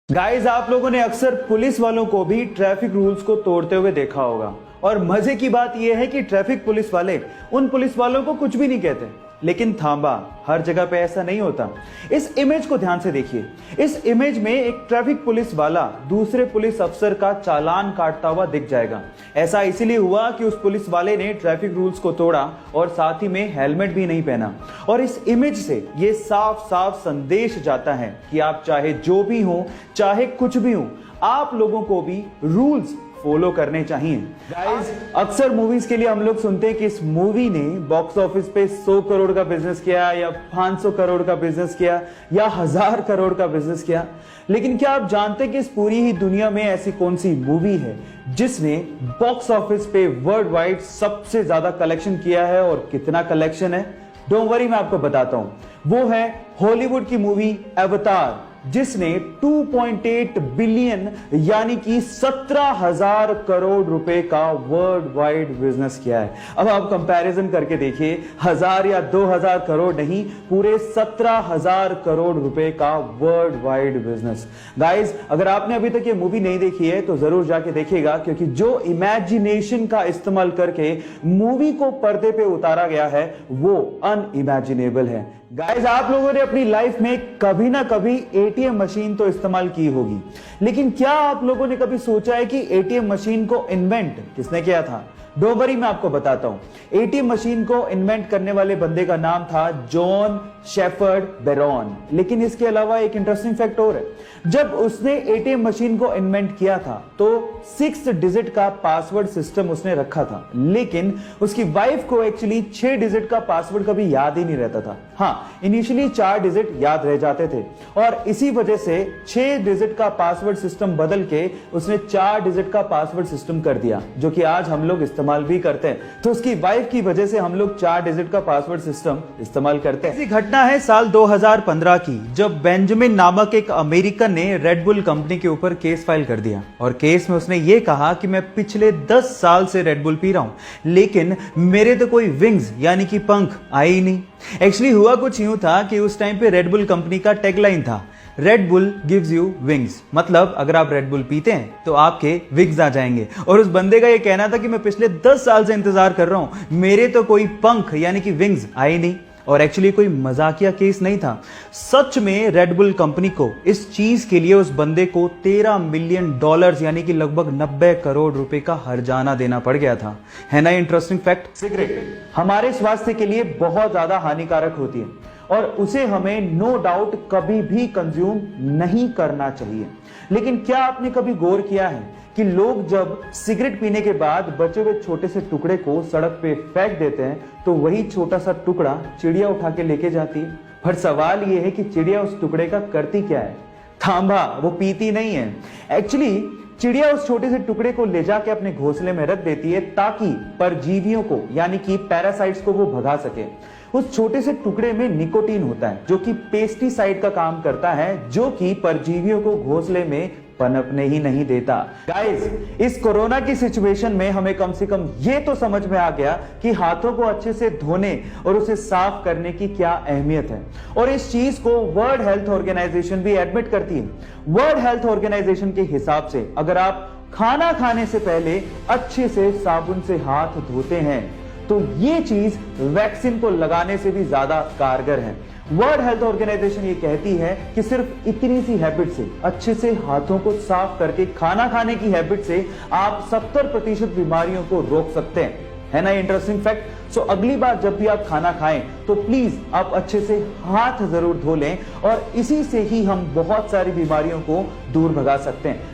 Guys, आप लोगों ने अक्सर पुलिस वालों को भी ट्रैफिक रूल्स को तोड़ते हुए देखा होगा। और मजे की बात यह है कि ट्रैफिक पुलिस वाले उन पुलिस वालों को कुछ भी नहीं कहते। लेकिन थांबा, हर जगह पे ऐसा नहीं होता। इस इमेज को ध्यान से देखिए। इस इमेज में एक ट्रैफिक पुलिस वाला दूसरे पुलिस अफसर का चालान काटता हुआ दिख जाएगा। ऐसा इसीलिए हुआ कि उस पुलिस वाले ने ट्रैफिक रूल्स को तोड़ा और साथ ही में हेलमेट भी नहीं पहना। और इस इमेज से ये साफ साफ संदेश जाता है कि आप चाहे जो भी हो, चाहे कुछ भी हो, आप लोगों को भी रूल्स फॉलो करने चाहिए। गाइस, अक्सर मूवीज के लिए हम लोग सुनते हैं कि इस मूवी ने बॉक्स ऑफिस पे 100 करोड़ का बिजनेस किया या 500 करोड़ का बिजनेस किया या 1000 करोड़ का बिजनेस किया। लेकिन क्या आप जानते हैं कि इस पूरी ही दुनिया में ऐसी कौन सी मूवी है जिसने बॉक्स ऑफिस पे वर्ल्ड वाइड सबसे ज्यादा कलेक्शन किया है और कितना कलेक्शन है? डोंट वरी, मैं आपको बताता हूं। वो है हॉलीवुड की मूवी अवतार, जिसने 2.8 बिलियन यानी कि 17,000 करोड़ रुपए का वर्ल्ड वाइड बिजनेस किया है। अब आप कंपैरिजन करके देखिए, 1000 या 2000 करोड़ नहीं, पूरे 17,000 करोड़ रुपए का वर्ल्ड वाइड बिजनेस। गाइस, अगर आपने अभी तक ये मूवी नहीं देखी है तो जरूर जाके देखिएगा, क्योंकि जो इमेजिनेशन का इस्तेमाल करके मूवी को पर्दे पे उतारा गया है वो अनइमेजिनेबल है। गाइस, आप लोगों ने अपनी लाइफ में कभी ना कभी एटीएम मशीन तो इस्तेमाल की होगी, लेकिन क्या आप लोगों ने कभी सोचा है कि एटीएम मशीन को इन्वेंट किसने किया था? डोंट वरी, मैं आपको बताता हूं। एटीएम मशीन को इन्वेंट करने वाले बंदे का नाम था जॉन शेफर्ड बेरॉन। लेकिन इसके अलावा एक इंटरेस्टिंग फैक्ट और है। जब उसने एटीएम मशीन को इन्वेंट किया था तो 6 डिजिट का पासवर्ड सिस्टम उसने रखा था, लेकिन उसकी वाइफ को एक्चुअली 6 डिजिट का पासवर्ड कभी याद ही नहीं रहता था। हाँ, इनिशियली 4 डिजिट याद रह जाते थे और इसी वजह से 6 डिजिट का पासवर्ड सिस्टम बदल के उसने 4 डिजिट का पासवर्ड सिस्टम कर दिया, जो कि आज हम लोग इस्तेमाल भी करते हैं। तो उसकी वाइफ की वजह से हम लोग 4 डिजिट का पासवर्ड सिस्टम इस्तेमाल करते हैं। ऐसी घटना है साल 2015 की, जब बेंजामिन नामक एक अमेरिकन ने रेड बुल कंपनी के ऊपर केस फाइल कर दिया। और केस में उसने ये कहा कि मैं पिछले 10 साल से रेड बुल पी रहा हूं, लेकिन मेरे तो कोई विंग्स यानी कि पंख आए ही नहीं। एक्चुअली हुआ कुछ यूं था कि उस टाइम पे रेड बुल कंपनी का टैगलाइन था, red bull gives you wings. मतलब अगर आप रेड बुल पीते हैं तो आपके विंग्स आ जाएंगे। और उस बंदे का ये कहना था कि मैं पिछले 10 साल से इंतजार कर रहा हूं, मेरे तो कोई पंख यानी कि विंग्स आए नहीं। और एक्चुअली कोई मजाकिया केस नहीं था। सच में रेड बुल कंपनी को इस चीज के लिए उस बंदे को $13 मिलियन यानी कि लगभग 90 करोड़ रुपए का हर्जाना देना पड़ गया था। है ना इंटरेस्टिंग फैक्ट? सिगरेट हमारे स्वास्थ्य के लिए बहुत ज्यादा हानिकारक होती है और उसे हमें नो डाउट कभी भी कंज्यूम नहीं करना चाहिए। लेकिन क्या आपने कभी गौर किया है कि लोग जब सिगरेट पीने के बाद बचे हुए छोटे से टुकड़े को सड़क पे फेंक देते हैं तो वही छोटा सा टुकड़ा चिड़िया उठा के लेके जाती है। पर सवाल यह है कि चिड़िया उस टुकड़े का करती क्या है? थांबा, वो पीती नहीं है। एक्चुअली चिड़िया उस छोटे से टुकड़े को ले जाके अपने घोंसले में रख देती है ताकि परजीवियों को यानी कि पैरासाइट्स को वो भगा सके। उस छोटे से टुकड़े में निकोटीन होता है जो कि पेस्टिसाइड का काम करता है, जो कि परजीवियों को घोंसले में पनपने ही नहीं देता। गाइस, इस कोरोना की सिचुएशन में हमें कम से कम ये तो समझ में आ गया कि हाथों को अच्छे से धोने और उसे साफ करने की क्या अहमियत है। और इस चीज को वर्ल्ड हेल्थ ऑर्गेनाइजेशन भी एडमिट करती है। वर्ल्ड हेल्थ ऑर्गेनाइजेशन के हिसाब से अगर आप खाना खाने से पहले अच्छे से साबुन से हाथ धोते हैं तो ये चीज वैक्सीन को लगाने से भी ज्यादा कारगर है। वर्ल्ड हेल्थ ऑर्गेनाइजेशन ये कहती है कि सिर्फ इतनी सी हैबिट से, अच्छे से हाथों को साफ करके खाना खाने की हैबिट से आप 70% बीमारियों को रोक सकते हैं। है ना इंटरेस्टिंग फैक्ट? सो अगली बार जब भी आप खाना खाएं तो प्लीज आप अच्छे से हाथ जरूर धो लें और इसी से ही हम बहुत सारी बीमारियों को दूर भगा सकते हैं।